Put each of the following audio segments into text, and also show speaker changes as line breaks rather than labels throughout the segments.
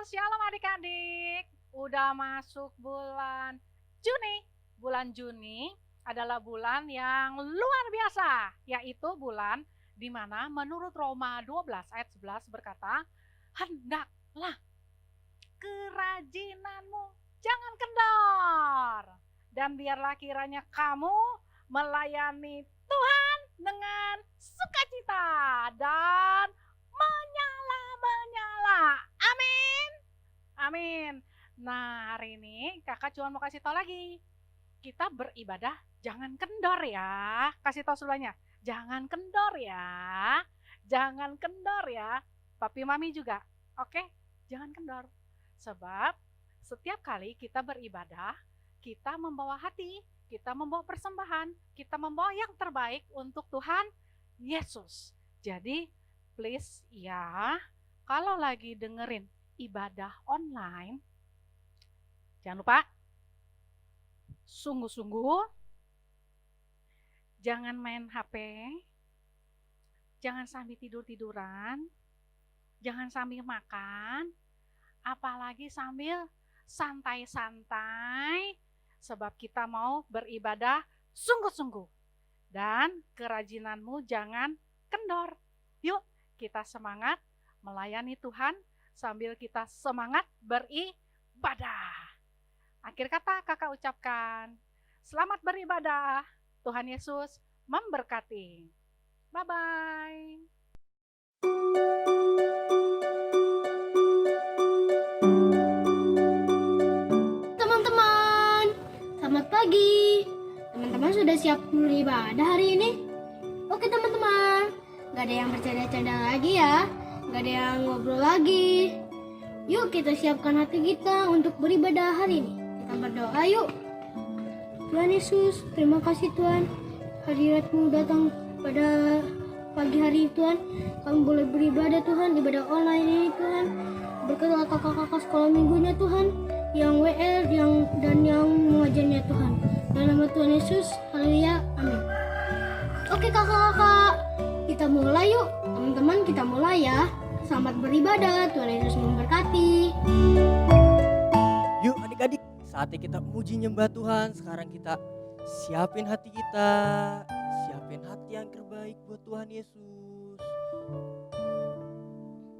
Shalom adik-adik. Udah masuk bulan Juni. Bulan Juni adalah bulan yang luar biasa, yaitu bulan di mana menurut Roma 12 ayat 11 berkata, hendaklah kerajinanmu jangan kendor, dan biarlah kiranya kamu melayani Tuhan dengan sukacita dan menyala-menyala. Amin. Amin. Nah, hari ini kakak cuma mau kasih tahu lagi. Kita beribadah jangan kendor ya. Kasih tahu sebelahnya. Jangan kendor ya. Jangan kendor ya. Papi mami juga. Oke? Jangan kendor. Sebab setiap kali kita beribadah, kita membawa hati, kita membawa persembahan, kita membawa yang terbaik untuk Tuhan Yesus. Jadi please ya, kalau lagi dengerin ibadah online, jangan lupa sungguh-sungguh, jangan main HP, jangan sambil tidur-tiduran, jangan sambil makan, apalagi sambil santai-santai, sebab kita mau beribadah sungguh-sungguh. Dan kerajinanmu jangan kendor. Yuk, kita semangat melayani Tuhan sambil kita semangat beribadah. Akhir kata kakak ucapkan, selamat beribadah. Tuhan Yesus memberkati. Bye-bye.
Teman-teman, selamat pagi. Teman-teman sudah siap beribadah hari ini? Oke teman-teman, gak ada yang bercanda-canda lagi ya, gak ada yang ngobrol lagi. Yuk kita siapkan hati kita untuk beribadah hari ini. Kita berdoa yuk. Tuhan Yesus, terima kasih Tuhan, hadirat-Mu datang pada pagi hari Tuhan. Kami boleh beribadah Tuhan, ibadah online ini Tuhan. Berkati kakak-kakak sekolah minggunya Tuhan, yang WR dan yang mengajarnya Tuhan. Dalam nama Tuhan Yesus, haleluya, amin. Oke kakak-kakak, kita mulai yuk. Teman-teman kita mulai ya. Selamat beribadah, Tuhan Yesus memberkati.
Yuk adik-adik, saatnya kita muji nyembah Tuhan. Sekarang kita siapin hati kita, siapin hati yang terbaik buat Tuhan Yesus.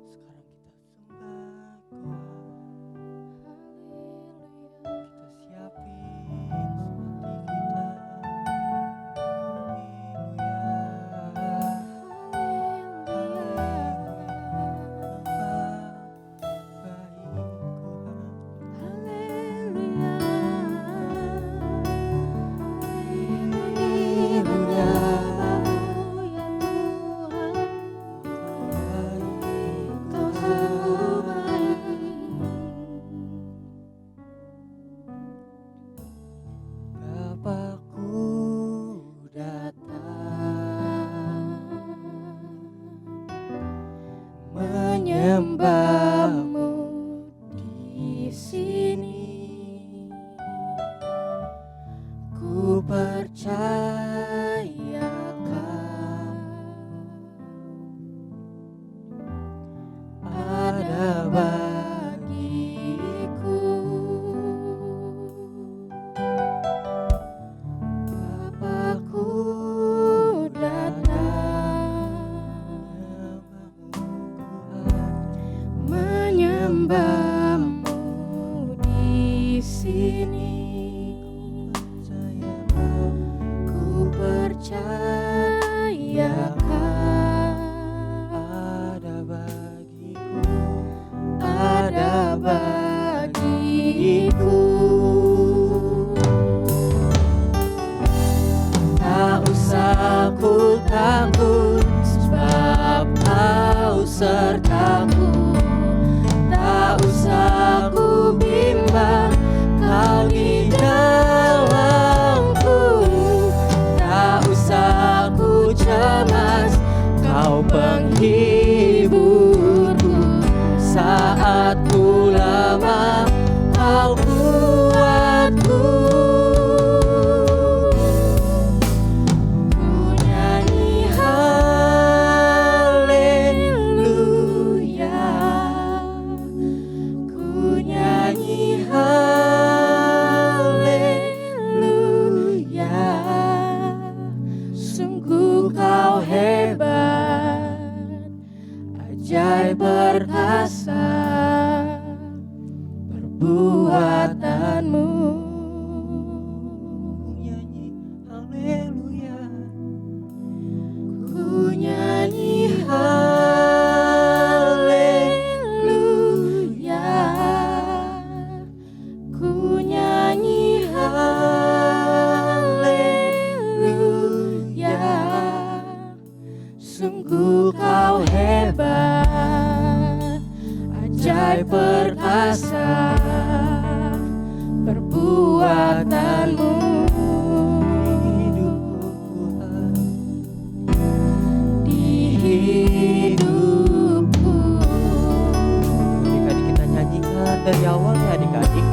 Sekarang kita sembah Tuhan. Kita siapin hati kita. Menyembahmu di sini, ku percayakan ada bagiku. Bapakku datang menyembahmu di sini, ku percayakan ada bagiku. Tak usah ku takut, sebab Kau sertaku. Tak usah ku bimbang, Kau di dalamku. Tak usah ku cemas, Kau penghiburku. Saat ku lemah, Kau kuatku. Ku nyanyi haleluya. Sungguh kau hebat, ajaib perkasa perbuatanmu. Nyanyi haleluya, ku nyanyi haleluya, ku nyanyi haleluya. Sungguh kau hebat, ajaib perkasa perbuatanmu. Di hidupku. Adik-adik kita nyanyikan dari awal ya adik-adik,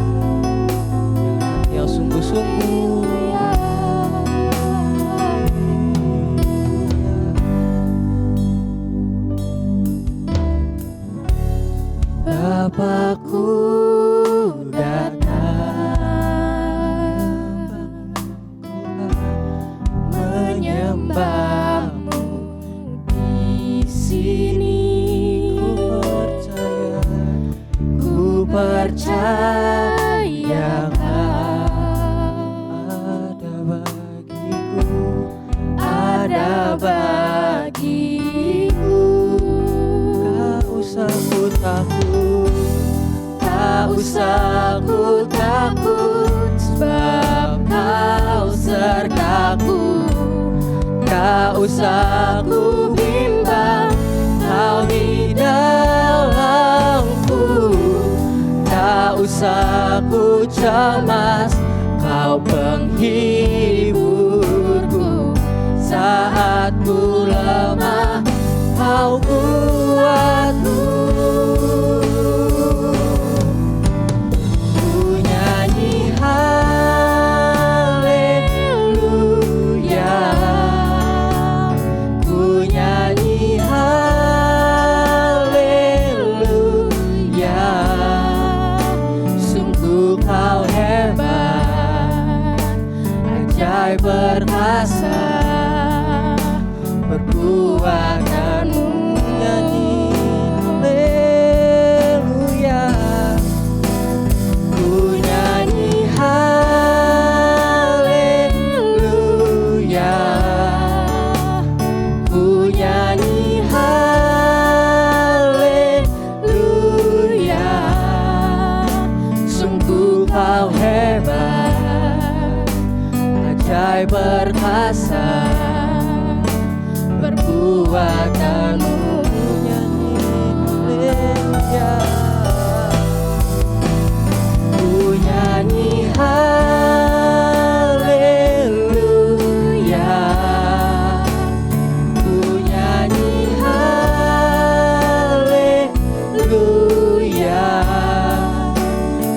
dengan hati yang sungguh-sungguh. Bapakku datang, menyembahmu di sini. Ku percaya ada bagiku, ada bagiku. Tak usah ku takut, tak usah ku takut, sebab kau sertaku. Tak usah ku bimbang, kau di dalamku. Tak usah ku cemas, kau penghiburku. Saat ku lemah, kau kuatku. Ku nyanyi haleluya, ku nyanyi haleluya. Sungguh kau hebat, ajaib perkasa perbuatanmu. Nyanyi haleluya, ku nyanyi haleluya, ku nyanyi haleluya. Sungguh kau hebat, ajaib perkasa perbuatanmu. Nyanyi haleluya, ku nyanyi haleluya, ku nyanyi haleluya.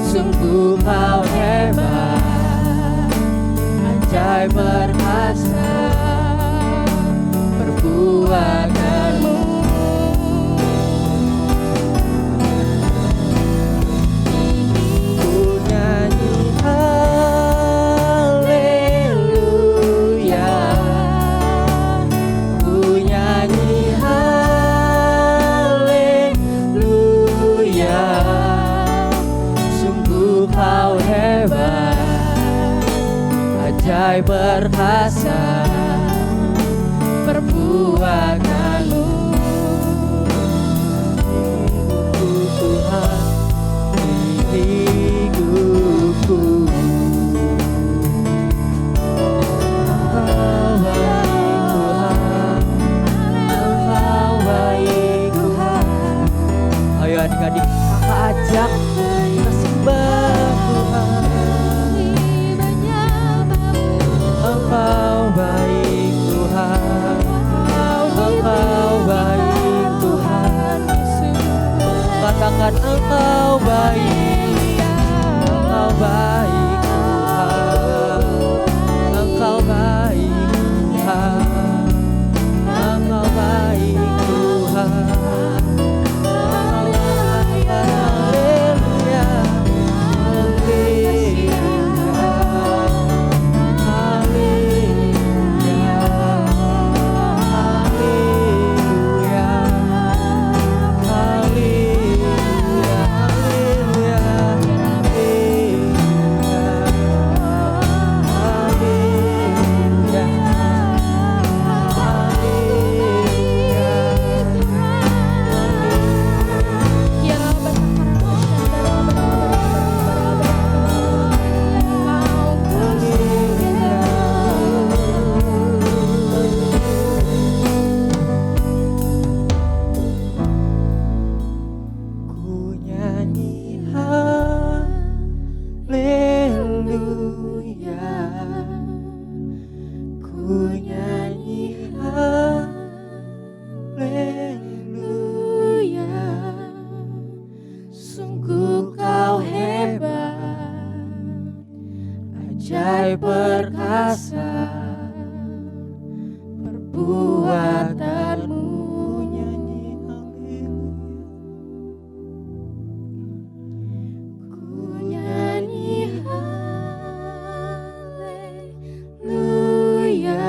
Sungguh kau hebat, ajaib perkasa perbuatanmu. Ku nyanyi haleluya, ku nyanyi haleluya. Sungguh kau hebat, ajaib perkasa perbuatanmu. Tuhan di hidupku, Engkau baik Tuhan, Engkau baik Tuhan. Ayo adik-adik kakak ajak kita sembah Tuhan. Engkau baik Tuhan, Engkau baik Tuhan. Katakan Engkau baik, Engkau baik Tuhan, Engkau baik Tuhan, Engkau baik Tuhan. Haleluya, haleluya, haleluya. perkasa perbuatanmu. Nyanyi haleluya.
Ku nyanyi haleluya.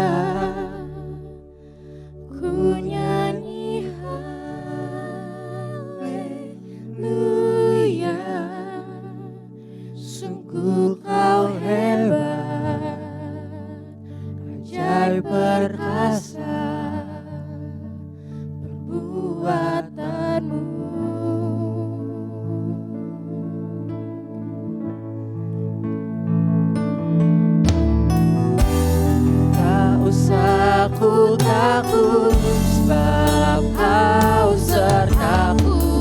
Ku nyanyi haleluya.
Sungguh kau hebat, ajaib perkasa perbuatanmu. Tak usah ku takut, sebab kau sertaku.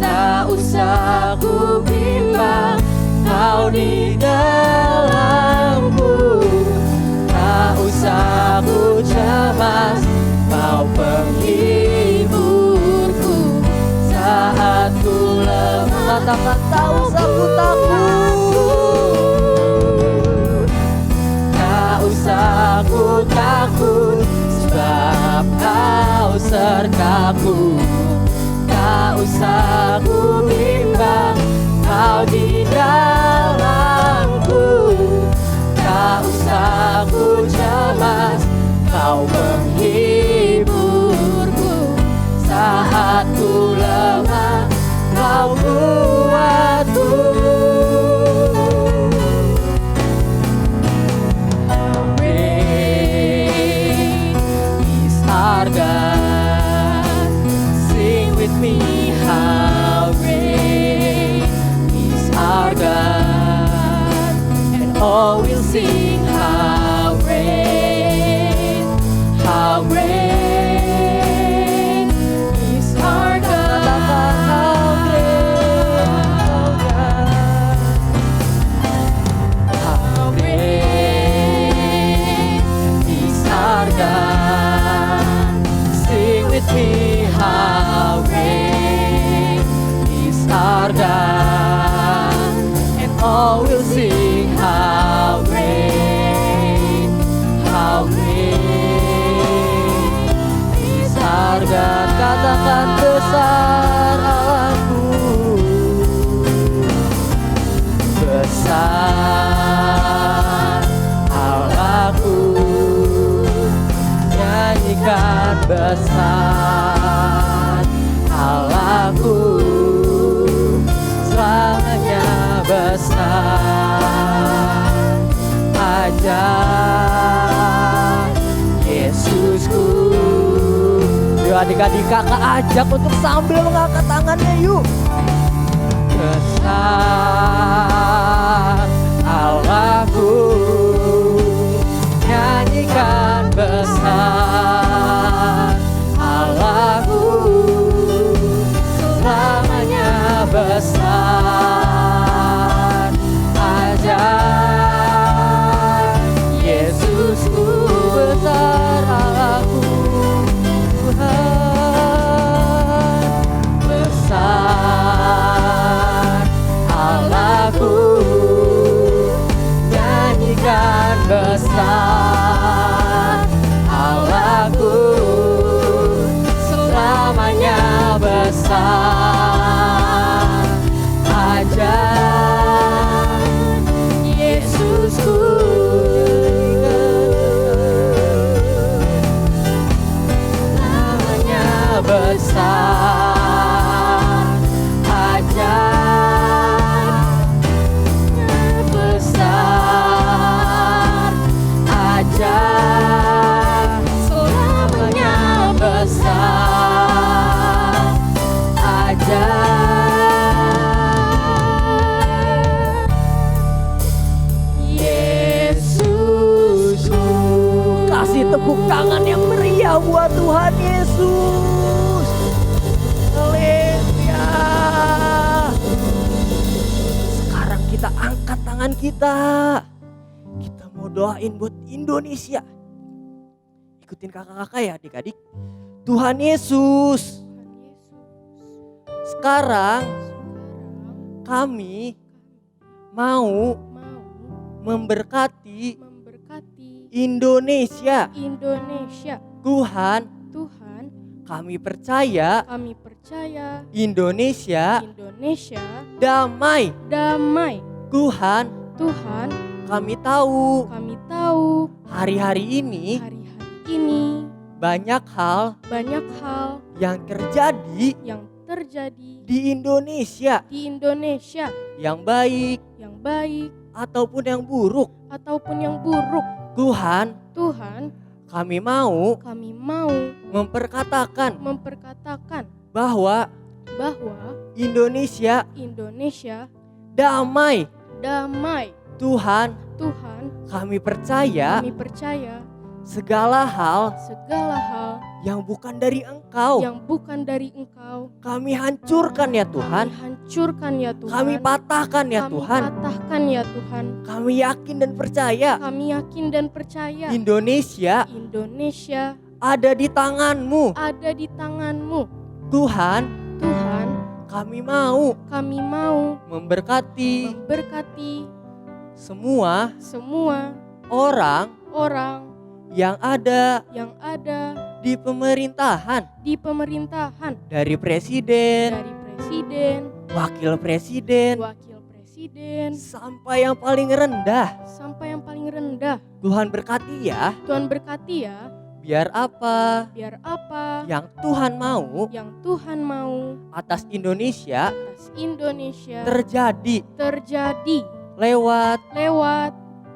Tak usah ku bimbang, kau di dalamku. Tak usah ku cemas, kau penghiburku. Saat ku lemah, katakan tak usah ku takut. Tak usah ku takut, sebab kau sertaku. Tak usah ku bimbang, kau di dalamku. Tak usah ku cemas, kau menghiburku. Saat ku lemah, kau kuatku. Great is our God. Sing with me, how great is our God. And all will sing, how great is our God. How great is our God. Sing with me, how great is our God. And all will sing, how great is our God. Katakan besar Allahku, besar Allahku. Nyanyikan besar Allahku, selamanya besar. Ajaib Yesusku. Yuk adik-adik kakak ajak untuk sambil mengangkat tangannya yuk. Besar Allahku, nyanyikan besar Allahku, selamanya besar. Ajaib Yesusku, besar Allahku. Tuhan besar Allahku, nyanyikan besar Allahku, selamanya besar. Ajaib Yesusku, selamanya besar. Ajaib besar. Ajaib selamanya besar. Ajaib Yesusku. Kasih tepuk tangan yang meriah buat Tuhan Yesus. Haleluya. Sekarang kita angkat tangan kita. Kita mau doain buat Indonesia. Ikutin kakak-kakak ya adik-adik. Tuhan Yesus, sekarang kami mau memberkati Indonesia.
Indonesia.
Tuhan,
Tuhan,
kami percaya
kami percaya
Indonesia
Indonesia
damai.
damai.
Tuhan,
Tuhan,
kami tahu
kami tahu
hari-hari ini
hari-hari ini
banyak hal
banyak hal
yang terjadi
yang terjadi
di Indonesia
di Indonesia
yang baik
yang baik
ataupun yang buruk.
ataupun yang buruk.
Tuhan,
Tuhan,
kami mau
kami mau
memperkatakan
memperkatakan
bahwa
bahwa
Indonesia
Indonesia
damai.
damai.
Tuhan,
Tuhan,
kami percaya
kami percaya
segala hal
segala hal
yang bukan dari Engkau
yang bukan dari Engkau
kami hancurkan ya Tuhan.
kami hancurkan ya Tuhan.
Kami patahkan ya
Kami
Tuhan.
patahkan ya Tuhan.
Kami yakin dan percaya
Kami yakin dan percaya
Indonesia
Indonesia
ada di tangan-Mu.
ada di tangan-Mu.
Tuhan,
Tuhan,
kami mau
kami mau
memberkati
memberkati
semua
semua
orang yang ada
yang ada
di pemerintahan,
di pemerintahan,
dari presiden,
dari presiden,
wakil presiden,
wakil presiden,
sampai yang paling rendah.
sampai yang paling rendah.
Tuhan berkati ya,
Tuhan berkati ya,
biar apa
biar apa
yang Tuhan mau
yang Tuhan mau
atas Indonesia
atas Indonesia
terjadi
terjadi
lewat
lewat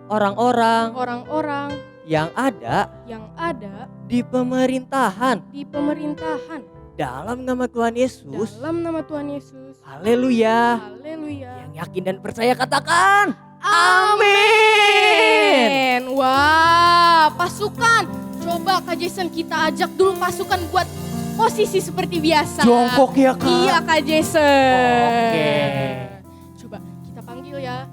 orang-orang
orang-orang
yang ada
yang ada
di pemerintahan.
di pemerintahan.
Dalam nama Tuhan Yesus,
Dalam nama Tuhan Yesus.
haleluya.
Haleluya.
Yang yakin dan percaya katakan,
Amin. Wah, pasukan. Coba Kak Jason kita ajak dulu pasukan buat posisi seperti biasa.
jongkok ya Kak.
Iya Kak Jason.
Oke.
Coba kita panggil ya.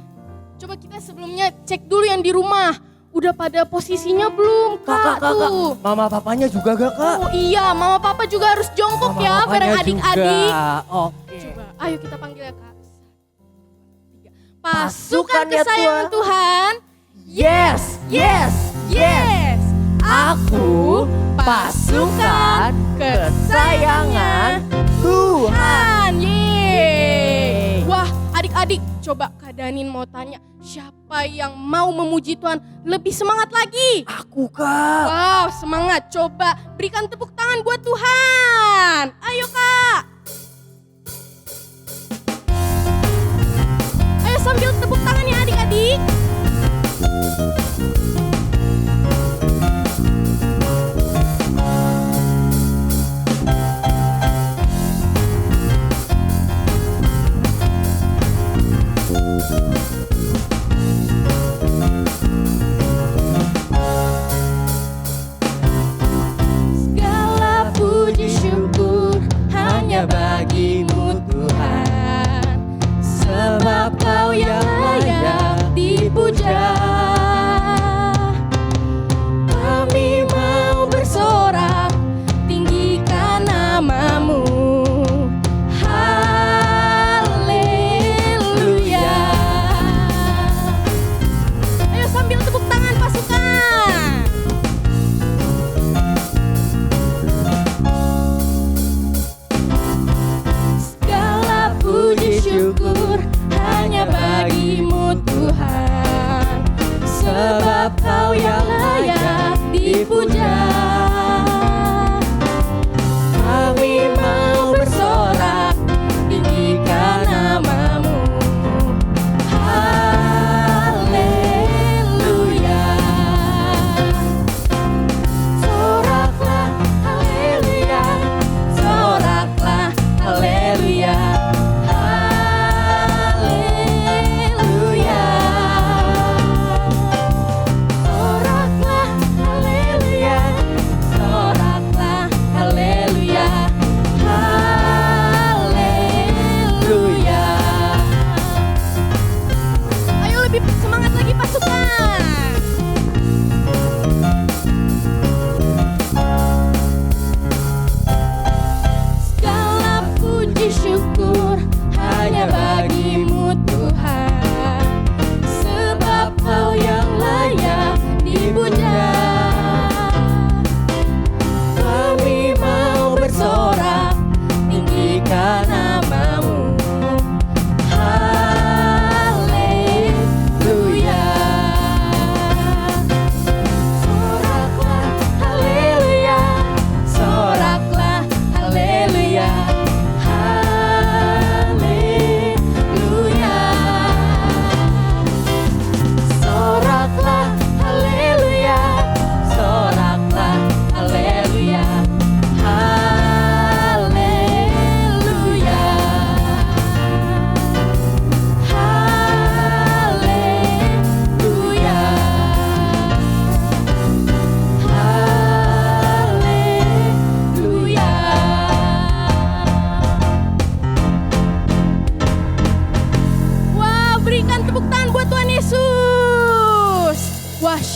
Coba kita sebelumnya cek dulu yang di rumah. Udah pada posisinya belum Kak,
Kakak,
tuh?
mama papanya juga gak Kak?
Oh iya, mama papa juga harus jongkok
Mama
ya
papanya
bareng adik-adik.
juga. Oke.
Coba, ayo kita panggil ya Kak.
Pasukan
Pasukan
ya
kesayangan Tuhan.
Yes, yes,
Yes.
Aku pasukan kesayangan Tuhan.
Yeay. Wah, adik-adik, coba Kak Danin mau tanya, siapa yang mau memuji Tuhan lebih semangat lagi?
Aku Kak.
Wow, semangat. Coba berikan tepuk tangan buat Tuhan. Ayo Kak. Ayo sambil tepuk tangan ya adik-adik. Segala puji syukur hanya bagimu Tuhan, sebab Kau yang layak dipuja. Kami mau bersorak, tinggikan namamu. Haleluya. Ayo sambil tepuk tangan pasukan.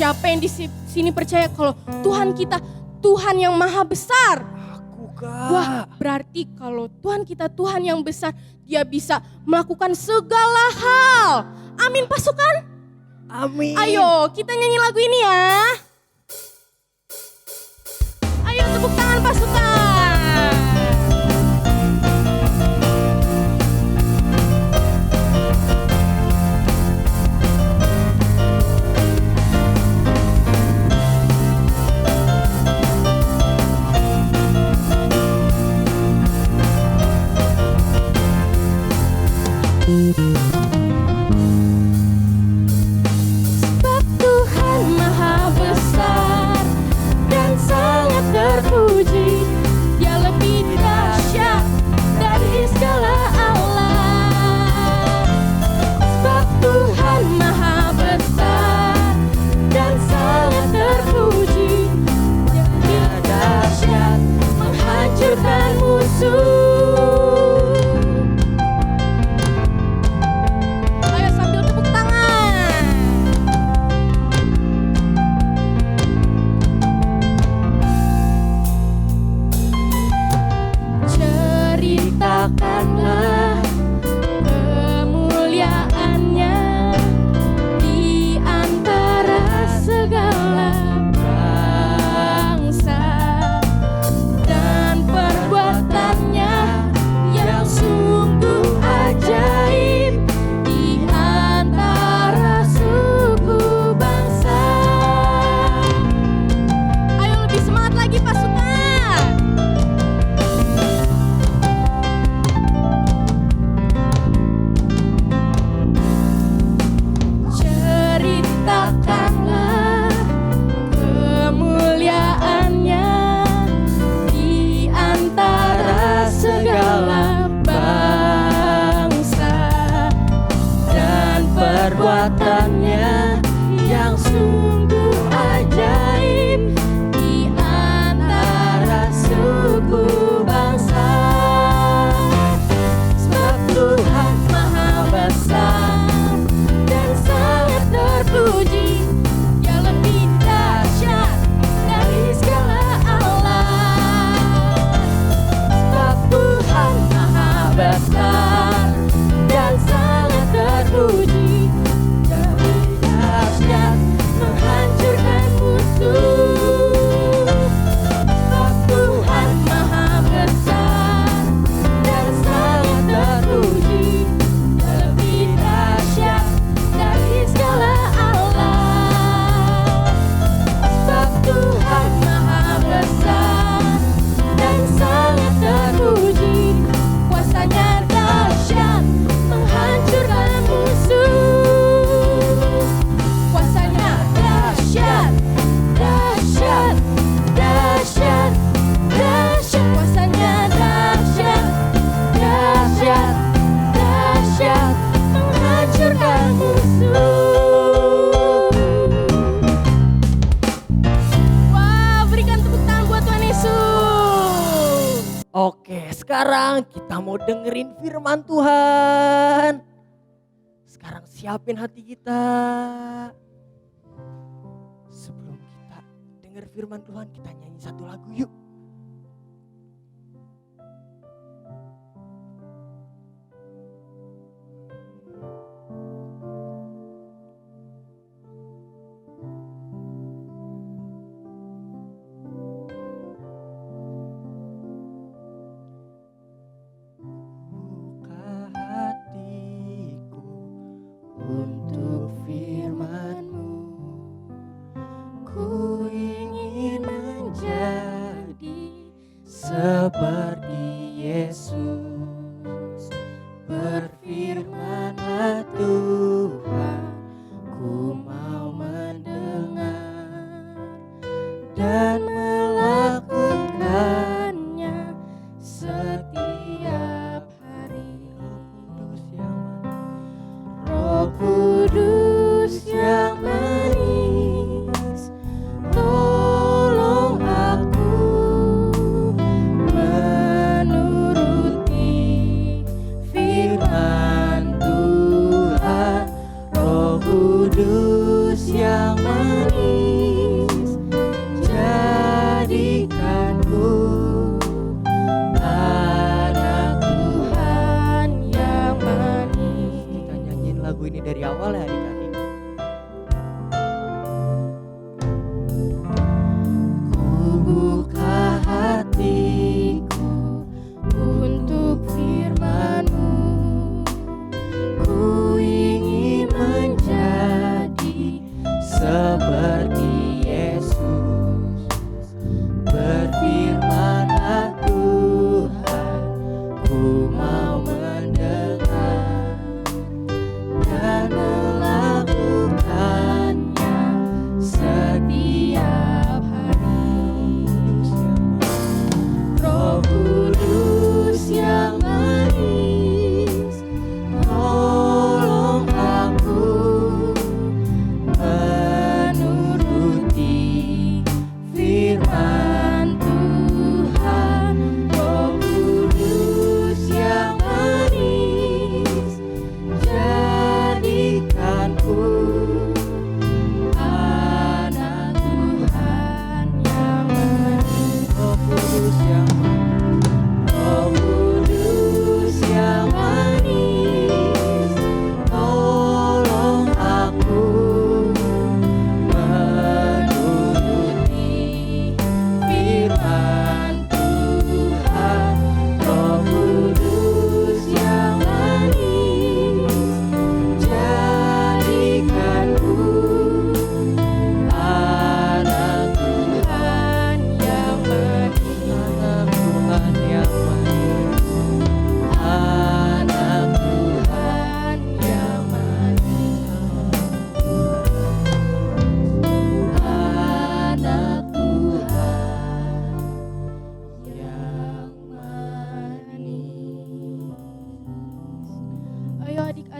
Siapa yang di sini percaya kalau Tuhan kita Tuhan yang maha besar?
Aku, Kak.
Wah, berarti kalau Tuhan kita Tuhan yang besar, Dia bisa melakukan segala hal. Amin pasukan.
Amin.
Ayo kita nyanyi lagu ini ya. Ayo tepuk tangan pasukan. Sebab Tuhan maha besar dan sangat terpuji. Dia lebih dahsyat dari segala alam. Sebab Tuhan maha besar dan sangat terpuji. Dia dahsyat menghancurkan musuh. Ayo sambil tepuk tangan. Ceritakanlah kemuliaannya di antara segala bangsa, dan perbuatannya yang sungguh ajaib di antara suku bangsa. Ayo lebih semangat lagi pasukan. Ceritakanlah kemuliaannya di antara segala bangsa, dan perbuatannya yang sungguh ajaib di antara suku bangsa. Sebab Tuhan maha besar dan sangat terpuji. Dia lebih dahsyat dari segala alam. Sebab Tuhan maha besar dan sangat terpuji. Dia lebih dahsyat menghancurkan musuh. Sebab Tuhan maha besar dan sangat terpuji. Dia lebih dahsyat dari segala alam. Sebab Tuhan maha besar dan sangat terpuji. Kuasanya dahsyat menghancurkan musuh. Kuasanya dahsyat, dahsyat, dahsyat, dahsyat. Kuasanya dahsyat, dahsyat, dahsyat menghancurkan musuh. Wah, berikan tepuk tangan buat Tuhan Yesus.
Oke, sekarang kita mau dengerin firman Tuhan. Sekarang siapin hati kita. Sebelum kita denger firman Tuhan, kita nyanyi satu lagu yuk. Buka hatiku untuk firman-Mu. Ku ingin menjadi seperti Yesus. Berfirman-Lah Tuhan, ku mau mendengar dan melakukannya setiap hari. Roh Kudus yang manis, tolong aku menurut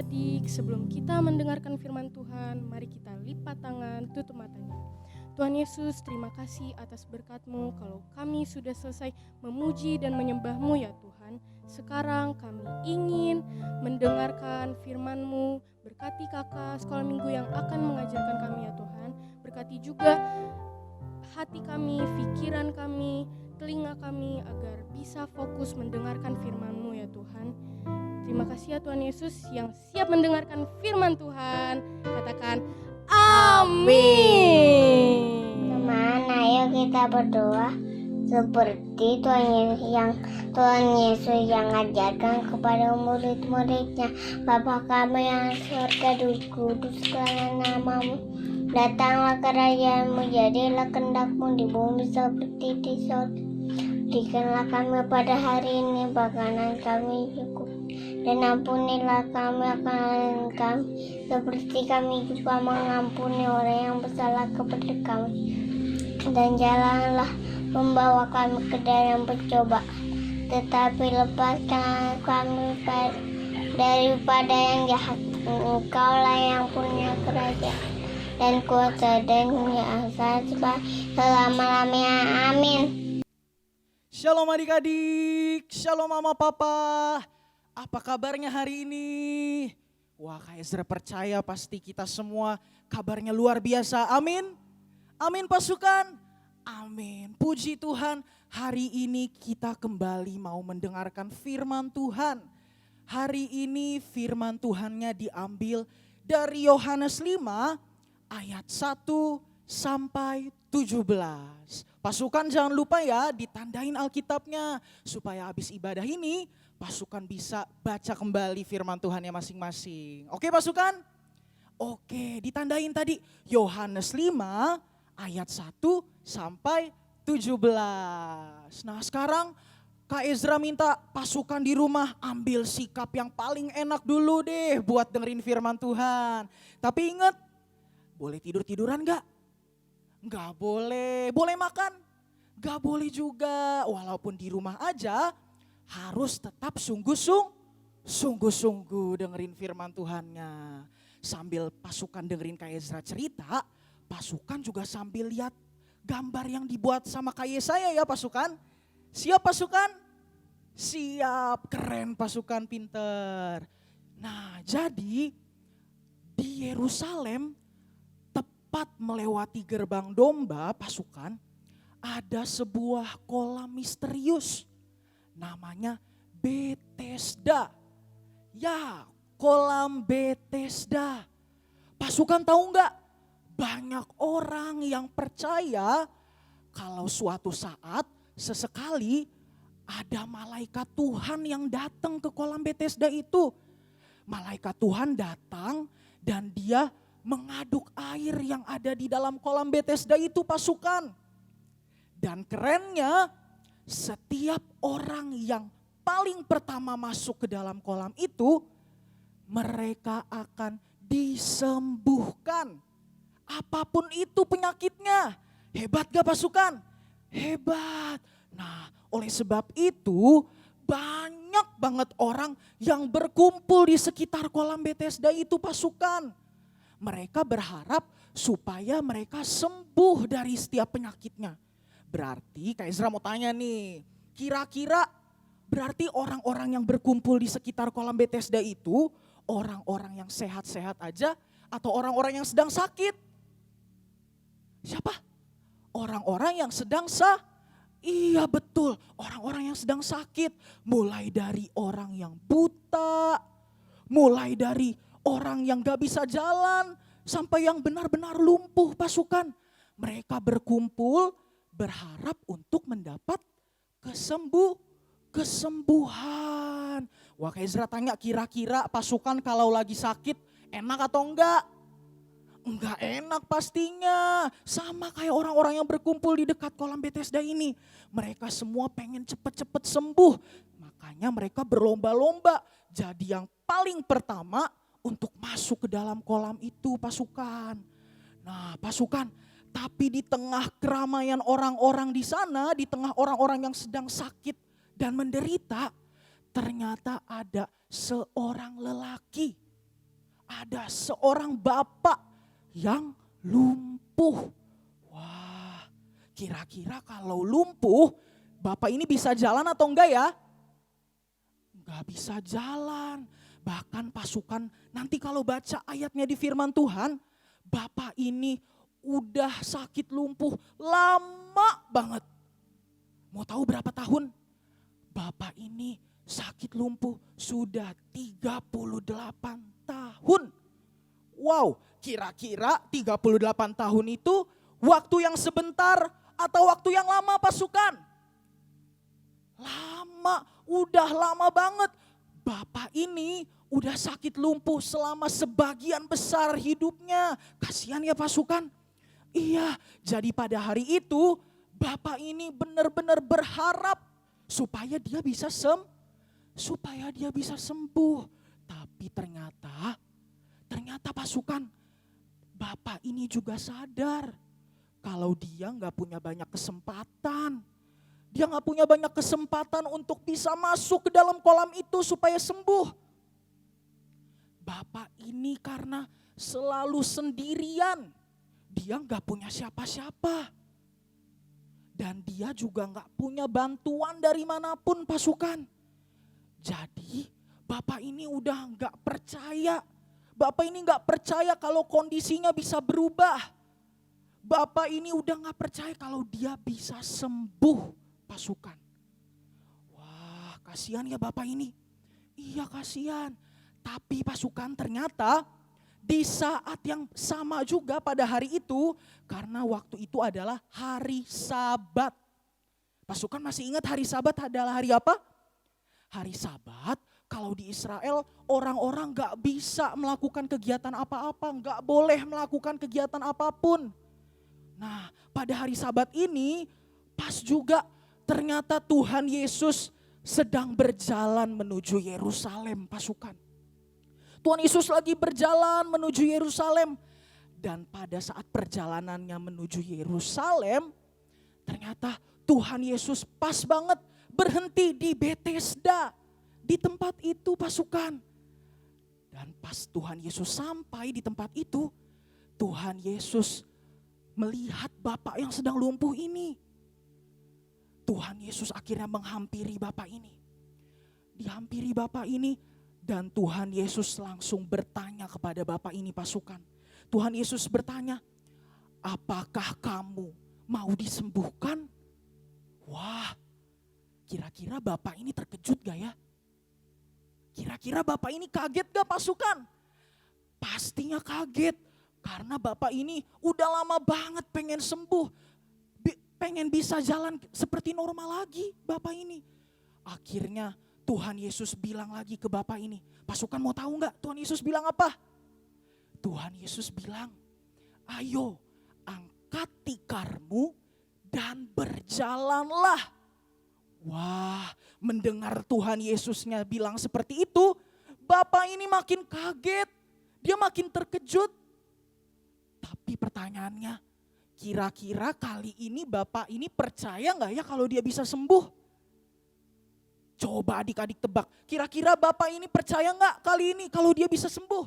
adik-adik, sebelum kita mendengarkan firman Tuhan, mari kita lipat tangan, tutup matanya. Tuhan Yesus, terima kasih atas berkat-Mu kalau kami sudah selesai memuji dan menyembah-Mu ya Tuhan. Sekarang kami ingin mendengarkan firman-Mu. Berkati kakak sekolah minggu yang akan mengajarkan kami ya Tuhan. Berkati juga hati kami, pikiran kami, telinga kami agar bisa fokus mendengarkan firman-Mu ya Tuhan. Terima kasih ya Tuhan Yesus yang siap mendengarkan firman Tuhan. Katakan amin.
Teman, ayo kita berdoa seperti Tuhan Yesus yang ajarkan kepada murid-muridnya. Bapa kami yang surga, dikuduskanlah namamu. Datanglah kerajaanmu, jadilah kehendak-Mu di bumi seperti di surga. Berikanlah kami pada hari ini makanan kami cukup. Dan ampunilah kami akan kami, seperti kami juga mengampuni orang yang bersalah kepada kami. Dan janganlah membawa kami ke dalam pencobaan, tetapi lepaskan kami daripada yang jahat. Engkaulah yang punya kerajaan dan kuasa dan kuasa selama-lamanya. Amin.
Shalom adik-adik, shalom mama papa. Apa kabarnya hari ini? Wah, Kak Ezra percaya pasti kita semua kabarnya luar biasa. Amin. Amin pasukan. Amin. Puji Tuhan, hari ini kita kembali mau mendengarkan firman Tuhan. Hari ini firman Tuhannya diambil dari Yohanes 5 ayat 1 sampai 17. Pasukan jangan lupa ya ditandain Alkitabnya supaya habis ibadah ini pasukan bisa baca kembali firman Tuhannya masing-masing. Oke pasukan? Oke, ditandain tadi Yohanes 5 ayat 1 sampai 17. Nah sekarang Kak Ezra minta pasukan di rumah ambil sikap yang paling enak dulu deh buat dengerin firman Tuhan. Tapi ingat, boleh tidur-tiduran gak? Gak boleh. Boleh makan? Gak boleh juga. Walaupun di rumah aja harus tetap sungguh-sungguh dengerin firman Tuhannya. Sambil pasukan dengerin Kak Ezra cerita, pasukan juga sambil lihat gambar yang dibuat sama Kak Yesaya ya pasukan. Siap pasukan? Siap, keren pasukan, pinter. Nah jadi di Yerusalem tepat melewati gerbang domba pasukan ada sebuah kolam misterius. Namanya Betesda. Ya, kolam Betesda. Pasukan tahu nggak? Banyak orang yang percaya kalau suatu saat sesekali ada malaikat Tuhan yang datang ke kolam Betesda itu. Malaikat Tuhan datang dan dia mengaduk air yang ada di dalam kolam Betesda itu pasukan. Dan kerennya setiap orang yang paling pertama masuk ke dalam kolam itu mereka akan disembuhkan. Apapun itu penyakitnya. Hebat gak pasukan? Hebat. Nah oleh sebab itu banyak banget orang yang berkumpul di sekitar kolam Betesda itu pasukan. Mereka berharap supaya mereka sembuh dari setiap penyakitnya. Berarti Kak Ezra mau tanya nih, kira-kira berarti orang-orang yang berkumpul di sekitar kolam Betesda itu orang-orang yang sehat-sehat aja atau orang-orang yang sedang sakit? Siapa? Orang-orang yang sedang Iya betul, orang-orang yang sedang sakit. Mulai dari orang yang buta, mulai dari orang yang gak bisa jalan, sampai yang benar-benar lumpuh pasukan. Mereka berkumpul berharap untuk mendapat kesembuhan. Wah Kak Ezra tanya kira-kira pasukan kalau lagi sakit enak atau enggak? Enggak enak pastinya. Sama kayak orang-orang yang berkumpul di dekat kolam Betesda ini. Mereka semua pengen cepet-cepet sembuh. Makanya mereka berlomba-lomba jadi yang paling pertama untuk masuk ke dalam kolam itu pasukan. Nah pasukan, tapi di tengah keramaian orang-orang di sana, di tengah orang-orang yang sedang sakit dan menderita, ternyata ada seorang lelaki. ada seorang bapak yang lumpuh. Wah, kira-kira kalau lumpuh, bapak ini bisa jalan atau enggak ya? Enggak bisa jalan. Bahkan pasukan, nanti kalau baca ayatnya di firman Tuhan, bapak ini udah sakit lumpuh lama banget. Mau tahu berapa tahun? Bapak ini sakit lumpuh sudah 38 tahun. Wow, kira-kira 38 tahun itu waktu yang sebentar atau waktu yang lama pasukan? Lama, udah lama banget. Bapak ini udah sakit lumpuh selama sebagian besar hidupnya. Kasihan ya pasukan. Iya, jadi pada hari itu bapak ini benar-benar berharap supaya dia bisa sembuh. Tapi ternyata pasukan, bapak ini juga sadar kalau dia nggak punya banyak kesempatan. Dia nggak punya banyak kesempatan untuk bisa masuk ke dalam kolam itu supaya sembuh. Bapak ini karena selalu sendirian, dia nggak punya siapa-siapa. Dan dia juga nggak punya bantuan dari manapun pasukan. Jadi bapak ini udah nggak percaya. Bapak ini nggak percaya kalau kondisinya bisa berubah. Bapak ini udah nggak percaya kalau dia bisa sembuh pasukan. Wah, kasihan ya bapak ini. Iya kasihan. Tapi pasukan ternyata di saat yang sama juga pada hari itu, karena waktu itu adalah hari Sabat. Pasukan masih ingat hari Sabat adalah hari apa? Hari Sabat kalau di Israel orang-orang gak bisa melakukan kegiatan apa-apa, gak boleh melakukan kegiatan apapun. Nah, pada hari Sabat ini pas juga ternyata Tuhan Yesus sedang berjalan menuju Yerusalem pasukan. Tuhan Yesus lagi berjalan menuju Yerusalem. Dan pada saat perjalanannya menuju Yerusalem, ternyata Tuhan Yesus pas banget berhenti di Betesda. Di tempat itu pasukan. Dan pas Tuhan Yesus sampai di tempat itu, Tuhan Yesus melihat bapak yang sedang lumpuh ini. Tuhan Yesus akhirnya menghampiri bapak ini. Dihampiri bapak ini dan Tuhan Yesus langsung bertanya kepada bapak ini pasukan. Tuhan Yesus bertanya, apakah kamu mau disembuhkan? Wah, kira-kira bapak ini terkejut gak ya? Kira-kira bapak ini kaget gak pasukan? Pastinya kaget karena bapak ini udah lama banget pengen sembuh. Pengen bisa jalan seperti normal lagi bapak ini. Akhirnya Tuhan Yesus bilang lagi ke bapak ini. Pasukan mau tahu gak Tuhan Yesus bilang apa? Tuhan Yesus bilang, ayo angkat tikarmu dan berjalanlah. Wah, mendengar Tuhan Yesusnya bilang seperti itu, bapak ini makin kaget, dia makin terkejut. Tapi pertanyaannya, kira-kira kali ini bapak ini percaya gak ya kalau dia bisa sembuh? Coba adik-adik tebak, kira-kira bapak ini percaya gak kali ini kalau dia bisa sembuh?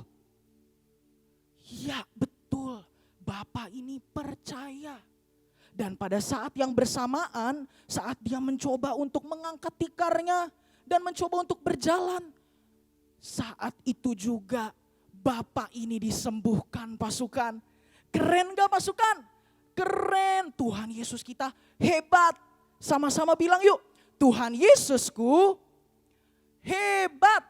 Iya betul, bapak ini percaya. Dan pada saat yang bersamaan, saat dia mencoba untuk mengangkat tikarnya dan mencoba untuk berjalan, saat itu juga bapak ini disembuhkan pasukan. Keren gak pasukan? Keren, Tuhan Yesus kita hebat. Sama-sama bilang yuk, Tuhan Yesusku hebat.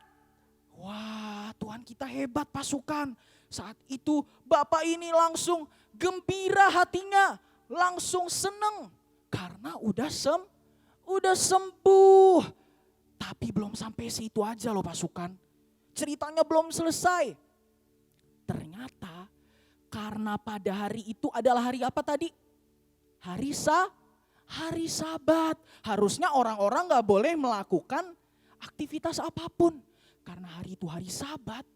Wah, Tuhan kita hebat pasukan. Saat itu bapak ini langsung gembira hatinya, langsung seneng karena udah sembuh. Tapi belum sampai situ aja loh pasukan. Ceritanya belum selesai. Ternyata karena pada hari itu adalah hari apa tadi? Hari Sabat. Harusnya orang-orang gak boleh melakukan aktivitas apapun. Karena hari itu hari Sabat.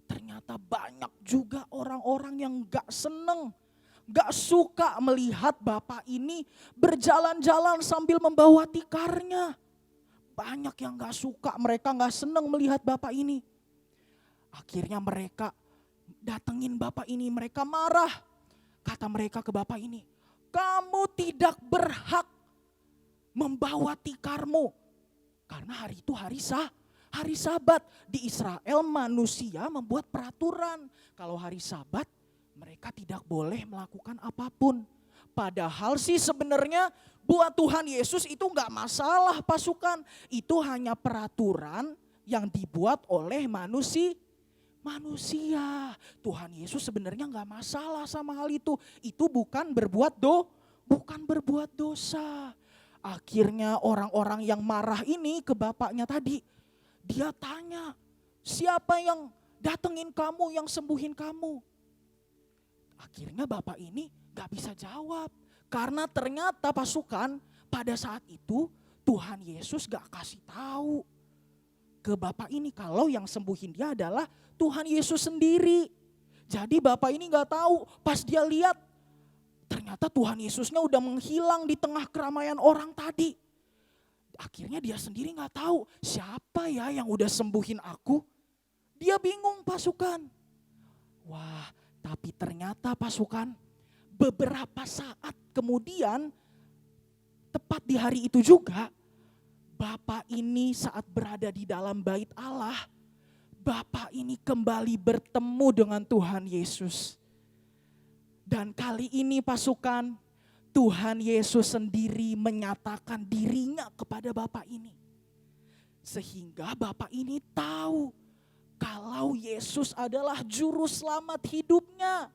Ternyata banyak juga orang-orang yang gak seneng. Gak suka melihat bapak ini berjalan-jalan sambil membawa tikarnya. Banyak yang gak suka, mereka gak seneng melihat bapak ini. Akhirnya mereka datengin bapak ini, mereka marah. Kata mereka ke bapak ini, kamu tidak berhak membawa tikarmu. Karena hari itu hari Sabat. Di Israel manusia membuat peraturan. Kalau hari Sabat mereka tidak boleh melakukan apapun. Padahal sih sebenarnya buat Tuhan Yesus itu gak masalah pasukan. Itu hanya peraturan yang dibuat oleh manusia. Tuhan Yesus sebenarnya gak masalah sama hal itu. Itu bukan berbuat dosa. Akhirnya orang-orang yang marah ini ke bapaknya tadi, dia tanya, siapa yang datengin kamu, yang sembuhin kamu? Akhirnya bapak ini gak bisa jawab. Karena ternyata pasukan pada saat itu Tuhan Yesus gak kasih tahu ke bapak ini kalau yang sembuhin dia adalah Tuhan Yesus sendiri. Jadi bapak ini gak tahu, pas dia lihat ternyata Tuhan Yesusnya udah menghilang di tengah keramaian orang tadi. Akhirnya dia sendiri gak tahu siapa ya yang udah sembuhin aku. Dia bingung pasukan. Wah, tapi ternyata pasukan beberapa saat kemudian, tepat di hari itu juga, bapak ini saat berada di dalam bait Allah, bapak ini kembali bertemu dengan Tuhan Yesus. Dan kali ini pasukan, Tuhan Yesus sendiri menyatakan dirinya kepada bapak ini. Sehingga bapak ini tahu kalau Yesus adalah juru selamat hidupnya.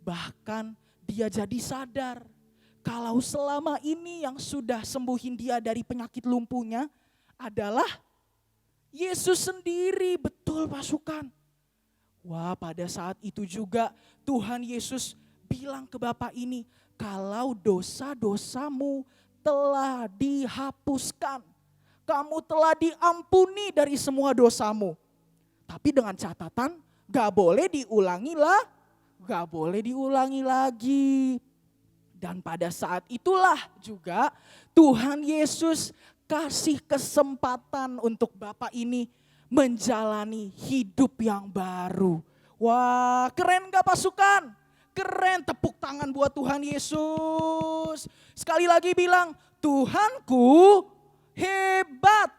Bahkan dia jadi sadar kalau selama ini yang sudah sembuhin dia dari penyakit lumpuhnya adalah Yesus sendiri. Betul pasukan. Wah, pada saat itu juga Tuhan Yesus bilang ke bapak ini, kalau dosa-dosamu telah dihapuskan, kamu telah diampuni dari semua dosamu. Tapi dengan catatan gak boleh diulangi lagi. Dan pada saat itulah juga Tuhan Yesus kasih kesempatan untuk bapak ini menjalani hidup yang baru. Wah, keren gak pasukan? Keren, tepuk tangan buat Tuhan Yesus. Sekali lagi bilang, Tuhanku hebat.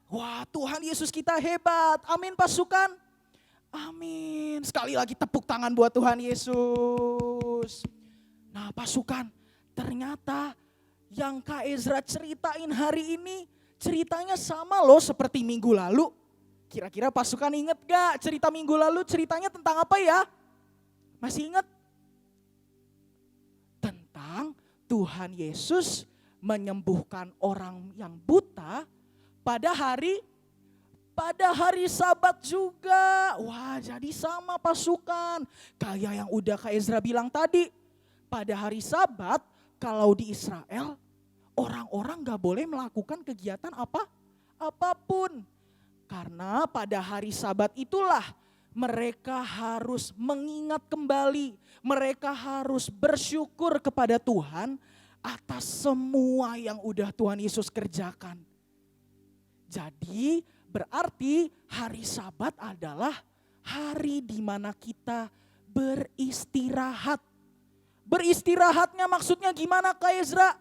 Wah, Tuhan Yesus kita hebat. Amin pasukan. Amin. Sekali lagi tepuk tangan buat Tuhan Yesus. Nah pasukan, ternyata yang Kak Ezra ceritain hari ini ceritanya sama loh seperti minggu lalu. Kira-kira pasukan inget gak cerita minggu lalu ceritanya tentang apa ya? Masih inget? Tentang Tuhan Yesus menyembuhkan orang yang buta pada hari Sabat juga. Wah, jadi sama pasukan. Kayak yang udah Kak Ezra bilang tadi. Pada hari Sabat kalau di Israel orang-orang gak boleh melakukan kegiatan apapun. Karena pada hari Sabat itulah mereka harus mengingat kembali. Mereka harus bersyukur kepada Tuhan atas semua yang udah Tuhan Yesus kerjakan. Jadi berarti hari Sabat adalah hari di mana kita beristirahat. Beristirahatnya maksudnya gimana Kak Ezra?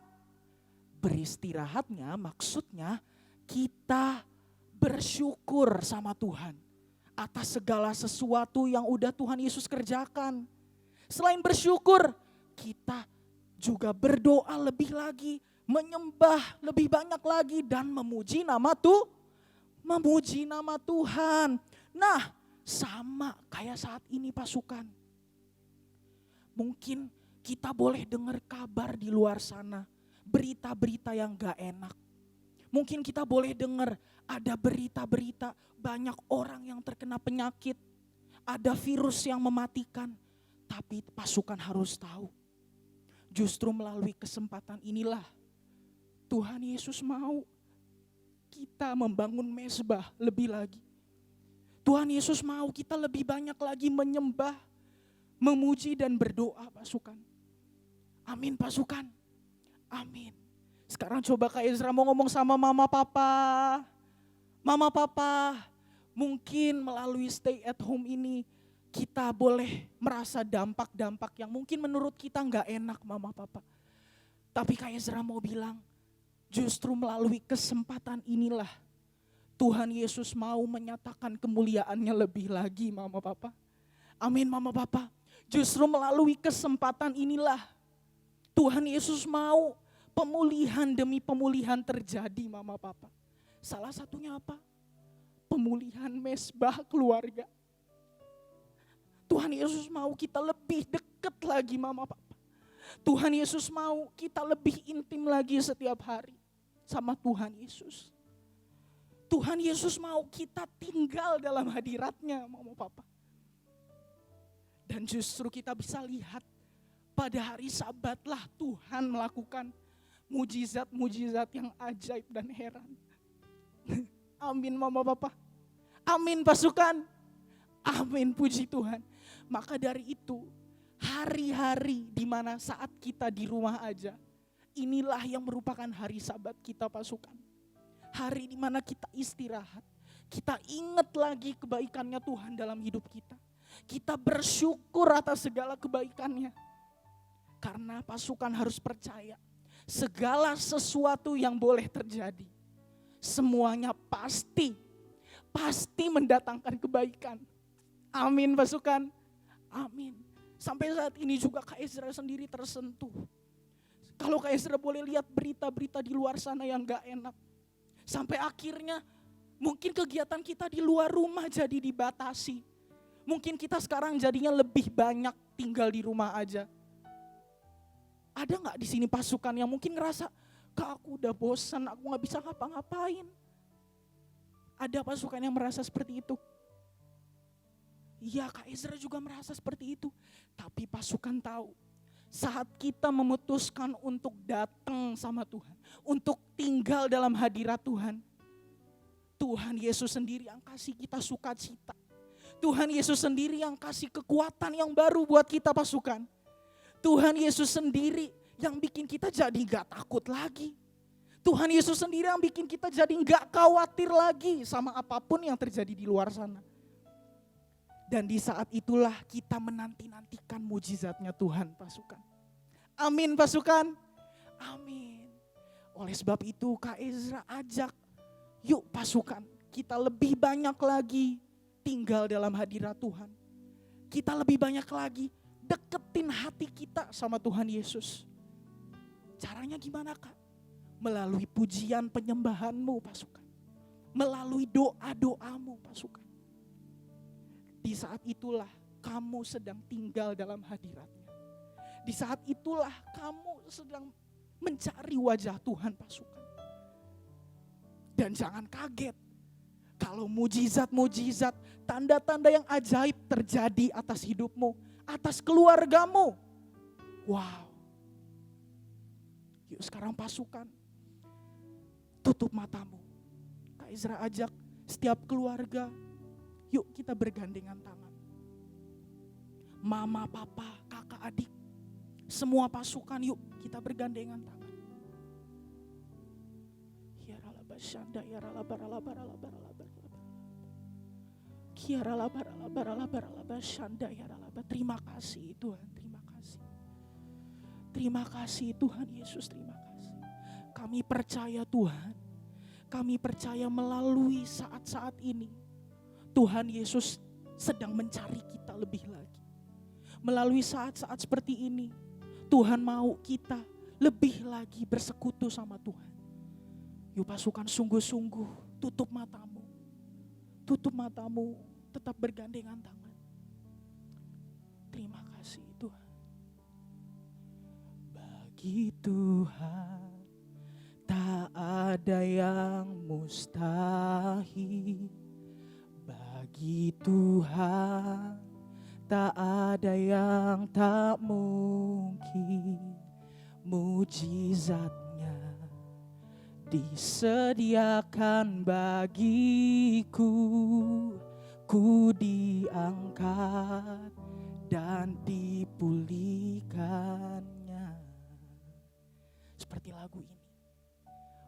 Beristirahatnya maksudnya kita bersyukur sama Tuhan atas segala sesuatu yang udah Tuhan Yesus kerjakan. Selain bersyukur, kita juga berdoa lebih lagi, menyembah lebih banyak lagi dan memuji nama Tuhan. Nah, sama kayak saat ini pasukan. Mungkin kita boleh dengar kabar di luar sana, berita-berita yang gak enak. Mungkin kita boleh dengar ada berita-berita banyak orang yang terkena penyakit, ada virus yang mematikan. Tapi pasukan harus tahu, justru melalui kesempatan inilah Tuhan Yesus mau kita membangun mezbah lebih lagi. Tuhan Yesus mau kita lebih banyak lagi menyembah, memuji dan berdoa pasukan. Amin pasukan. Amin. Sekarang coba Kak Ezra mau ngomong sama mama papa. Mama papa, mungkin melalui stay at home ini kita boleh merasa dampak-dampak yang mungkin menurut kita nggak enak mama papa. Tapi Kak Ezra mau bilang, justru melalui kesempatan inilah Tuhan Yesus mau menyatakan kemuliaannya lebih lagi mama papa. Amin mama papa. Justru melalui kesempatan inilah Tuhan Yesus mau pemulihan demi pemulihan terjadi mama papa. Salah satunya apa? Pemulihan mesbah keluarga. Tuhan Yesus mau kita lebih dekat lagi mama papa. Tuhan Yesus mau kita lebih intim lagi setiap hari sama Tuhan Yesus. Tuhan Yesus mau kita tinggal dalam hadiratnya mama papa. Dan justru kita bisa lihat pada hari Sabatlah Tuhan melakukan mujizat-mujizat yang ajaib dan heran. Amin mama papa. Amin pasukan. Amin puji Tuhan. Maka dari itu hari-hari di mana saat kita di rumah aja, inilah yang merupakan hari Sabat kita pasukan. Hari di mana kita istirahat. Kita ingat lagi kebaikannya Tuhan dalam hidup kita. Kita bersyukur atas segala kebaikannya. Karena pasukan harus percaya, segala sesuatu yang boleh terjadi, semuanya pasti mendatangkan kebaikan. Amin pasukan. Amin. Sampai saat ini juga Kak Ezra sendiri tersentuh. Kalau Kak Ezra boleh lihat berita-berita di luar sana yang gak enak. Sampai akhirnya mungkin kegiatan kita di luar rumah jadi dibatasi. Mungkin kita sekarang jadinya lebih banyak tinggal di rumah aja. Ada gak di sini pasukan yang mungkin ngerasa, Kak aku udah bosan, aku gak bisa ngapa-ngapain. Ada pasukan yang merasa seperti itu. Iya Kak Ezra juga merasa seperti itu. Tapi pasukan tahu, saat kita memutuskan untuk datang sama Tuhan, untuk tinggal dalam hadirat Tuhan, Tuhan Yesus sendiri yang kasih kita sukacita. Tuhan Yesus sendiri yang kasih kekuatan yang baru buat kita pasukan. Tuhan Yesus sendiri yang bikin kita jadi gak takut lagi. Tuhan Yesus sendiri yang bikin kita jadi gak khawatir lagi sama apapun yang terjadi di luar sana. Dan di saat itulah kita menanti-nantikan mujizatnya Tuhan pasukan. Amin pasukan. Amin. Oleh sebab itu Kak Ezra ajak, yuk pasukan kita lebih banyak lagi tinggal dalam hadirat Tuhan. Kita lebih banyak lagi deketin hati kita sama Tuhan Yesus. Caranya gimana Kak? Melalui pujian penyembahanmu pasukan. Melalui doa-doamu pasukan. Di saat itulah kamu sedang tinggal dalam hadiratnya. Di saat itulah kamu sedang mencari wajah Tuhan pasukan. Dan jangan kaget kalau mujizat-mujizat, tanda-tanda yang ajaib terjadi atas hidupmu, atas keluargamu. Wow. Yuk sekarang pasukan, tutup matamu. Kak Ezra ajak setiap keluarga, yuk kita bergandengan tangan. Mama, papa, kakak, adik, semua pasukan yuk kita bergandengan tangan. Terima kasih Tuhan, terima kasih. Terima kasih Tuhan Yesus, terima kasih. Kami percaya Tuhan, kami percaya melalui saat-saat ini Tuhan Yesus sedang mencari kita lebih lagi. Melalui saat-saat seperti ini Tuhan mau kita lebih lagi bersekutu sama Tuhan. Yuk pasukan sungguh-sungguh tutup matamu. Tutup matamu, tetap bergandengan tangan. Terima kasih Tuhan. Bagi Tuhan tak ada yang mustahil. Bagi Tuhan tak ada yang tak mungkin. Mujizatnya disediakan bagiku. Ku diangkat dan dipulihkannya. Seperti lagu ini.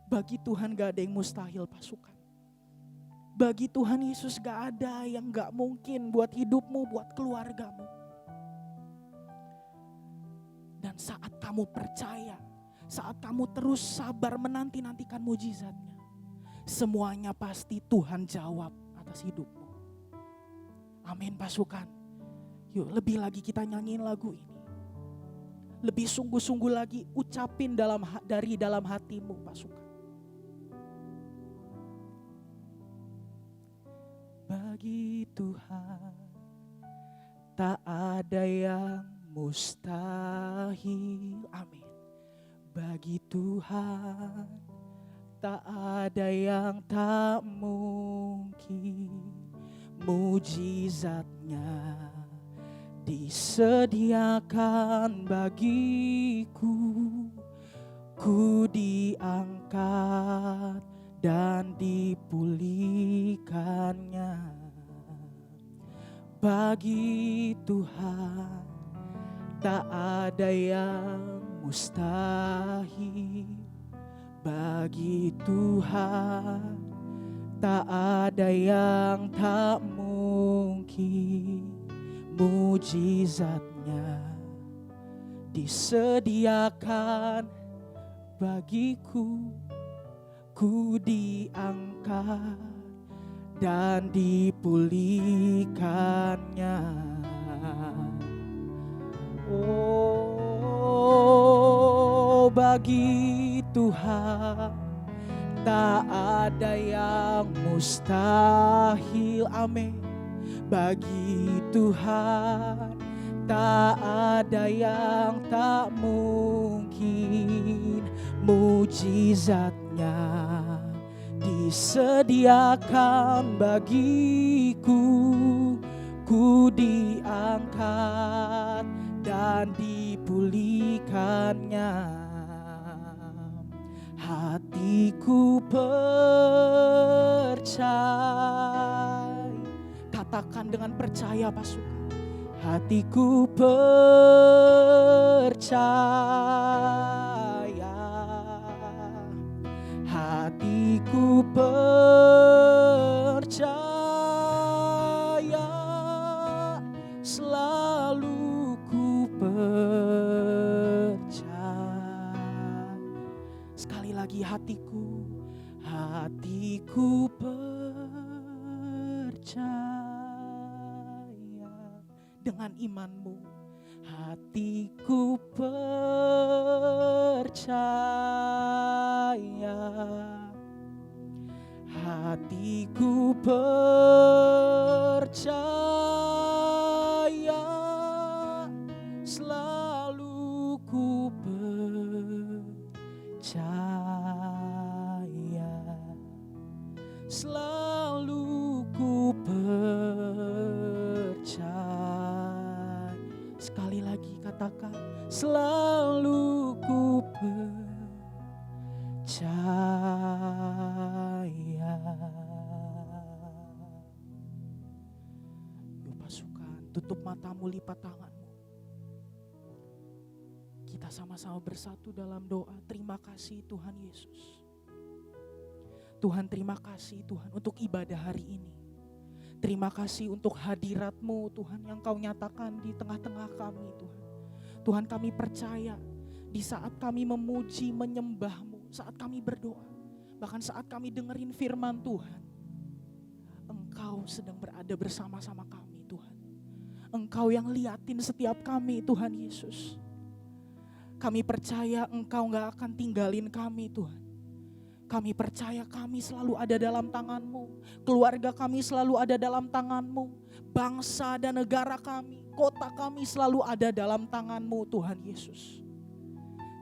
Bagi Tuhan gak ada yang mustahil pasukan. Bagi Tuhan Yesus gak ada yang gak mungkin buat hidupmu, buat keluargamu. Dan saat kamu percaya, saat kamu terus sabar menanti-nantikan mujizatnya, semuanya pasti Tuhan jawab atas hidupmu. Amin pasukan. Yuk lebih lagi kita nyanyiin lagu ini. Lebih sungguh-sungguh lagi ucapin dari dalam hatimu pasukan. Bagi Tuhan tak ada yang mustahil. Amin. Bagi Tuhan tak ada yang tak mungkin. Mujizatnya disediakan bagiku. Ku diangkat dan dipulihkannya. Bagi Tuhan tak ada yang mustahil. Bagi Tuhan tak ada yang tak mungkin. Mujizatnya disediakan bagiku. Ku diangkat dan dipulihkannya. Oh, bagi Tuhan tak ada yang mustahil. Amin. Bagi Tuhan tak ada yang tak mungkin. Mujizatnya disediakan bagiku. Ku diangkat dan dipulihkannya. Hatiku percaya. Katakan dengan percaya pasukan. Hatiku percaya. Hatiku percaya. Selalu ku percaya. Sekali lagi hatiku percaya. Dengan imanmu, hatiku percaya. Hatiku percaya. Selalu ku percaya. Selalu ku percaya. Sekali lagi katakan, selalu ku percaya. Yuk pasukan, tutup matamu, lipat tanganmu. Kita sama-sama bersatu dalam doa. Terima kasih Tuhan Yesus. Tuhan, terima kasih Tuhan untuk ibadah hari ini. Terima kasih untuk hadirat-Mu Tuhan yang Kau nyatakan di tengah-tengah kami Tuhan. Tuhan, kami percaya di saat kami memuji, menyembah-Mu, saat kami berdoa, bahkan saat kami dengerin firman Tuhan, Engkau sedang berada bersama-sama kami Tuhan. Engkau yang liatin setiap kami Tuhan Yesus. Kami percaya Engkau gak akan tinggalin kami Tuhan. Kami percaya kami selalu ada dalam tangan-Mu. Keluarga kami selalu ada dalam tangan-Mu. Bangsa dan negara kami, kota kami selalu ada dalam tangan-Mu Tuhan Yesus.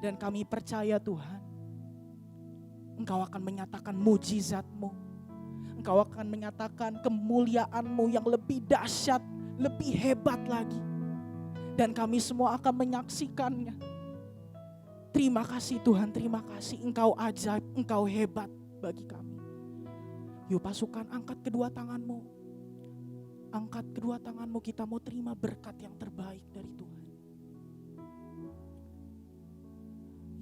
Dan kami percaya Tuhan, Engkau akan menyatakan mujizat-Mu. Engkau akan menyatakan kemuliaan-Mu yang lebih dahsyat, lebih hebat lagi. Dan kami semua akan menyaksikannya. Terima kasih Tuhan, terima kasih. Engkau ajaib, Engkau hebat bagi kami. Yuk pasukan, angkat kedua tanganmu. Angkat kedua tanganmu, kita mau terima berkat yang terbaik dari Tuhan.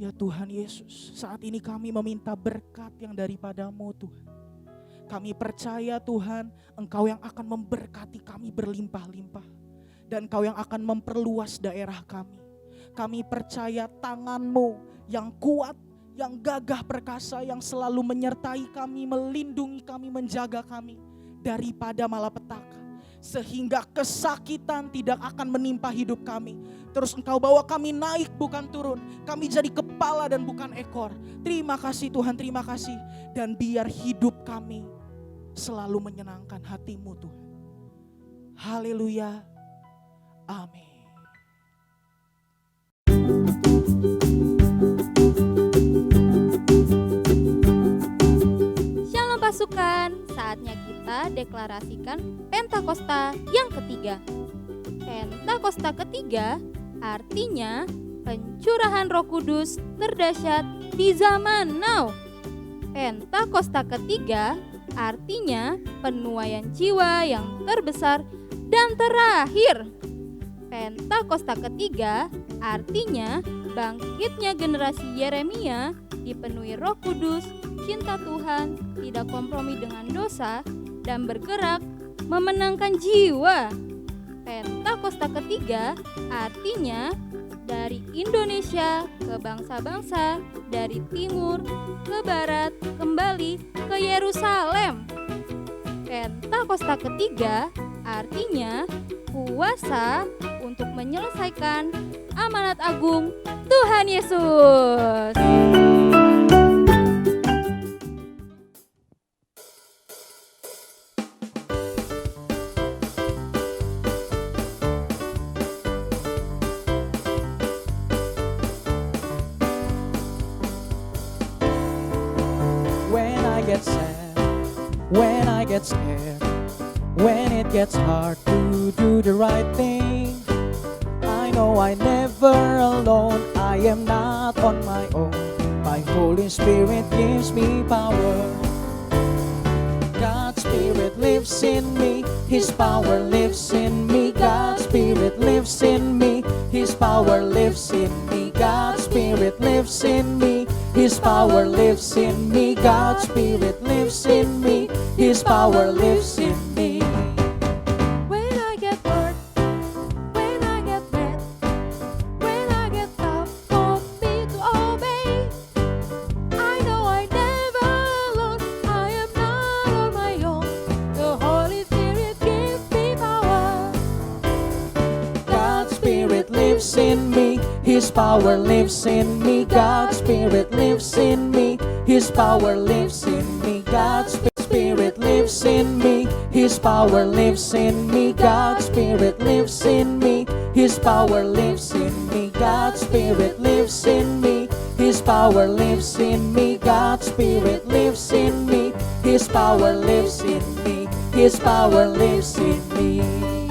Ya Tuhan Yesus, saat ini kami meminta berkat yang daripada-Mu Tuhan. Kami percaya Tuhan, Engkau yang akan memberkati kami berlimpah-limpah. Dan Engkau yang akan memperluas daerah kami. Kami percaya tangan-Mu yang kuat, yang gagah perkasa, yang selalu menyertai kami, melindungi kami, menjaga kami daripada malapetaka. Sehingga kesakitan tidak akan menimpa hidup kami. Terus Engkau bawa kami naik bukan turun. Kami jadi kepala dan bukan ekor. Terima kasih Tuhan, terima kasih. Dan biar hidup kami selalu menyenangkan hati-Mu Tuhan. Haleluya. Amin.
Shalom pasukan, saatnya kita deklarasikan Pentakosta yang ketiga. Pentakosta ketiga artinya pencurahan Roh Kudus terdahsyat di zaman now. Pentakosta ketiga artinya penuaian jiwa yang terbesar dan terakhir. Pentakosta ketiga artinya bangkitnya generasi Yeremia dipenuhi Roh Kudus, cinta Tuhan, tidak kompromi dengan dosa, dan bergerak memenangkan jiwa. Pentakosta ketiga artinya dari Indonesia ke bangsa-bangsa, dari timur ke barat, kembali ke Yerusalem. Pentakosta ketiga artinya kuasa untuk menyelesaikan amanat agung Tuhan Yesus.
When I get sad, when I get scared, when it gets hard to do the right thing, I know I'm never alone, I am not on my own. My Holy Spirit gives me power. God's Spirit lives in me, His power lives in me. God's Spirit lives in me, His power lives in me. God's Spirit lives in me, His power lives in me. God's Spirit lives in me, His power lives in me.
When I get hurt, when I get mad, when I get tough for me to obey, I know I never alone, I am not on my own. The Holy Spirit gives me power.
God's Spirit lives in me, His power lives in me. God's Spirit lives in me, His power lives in me. God's Spirit lives in me, His power lives in me. God's Spirit lives in me, His power lives in me. God's Spirit lives in me, His power lives in me. God's Spirit lives in me, His power lives in me. His power lives in me.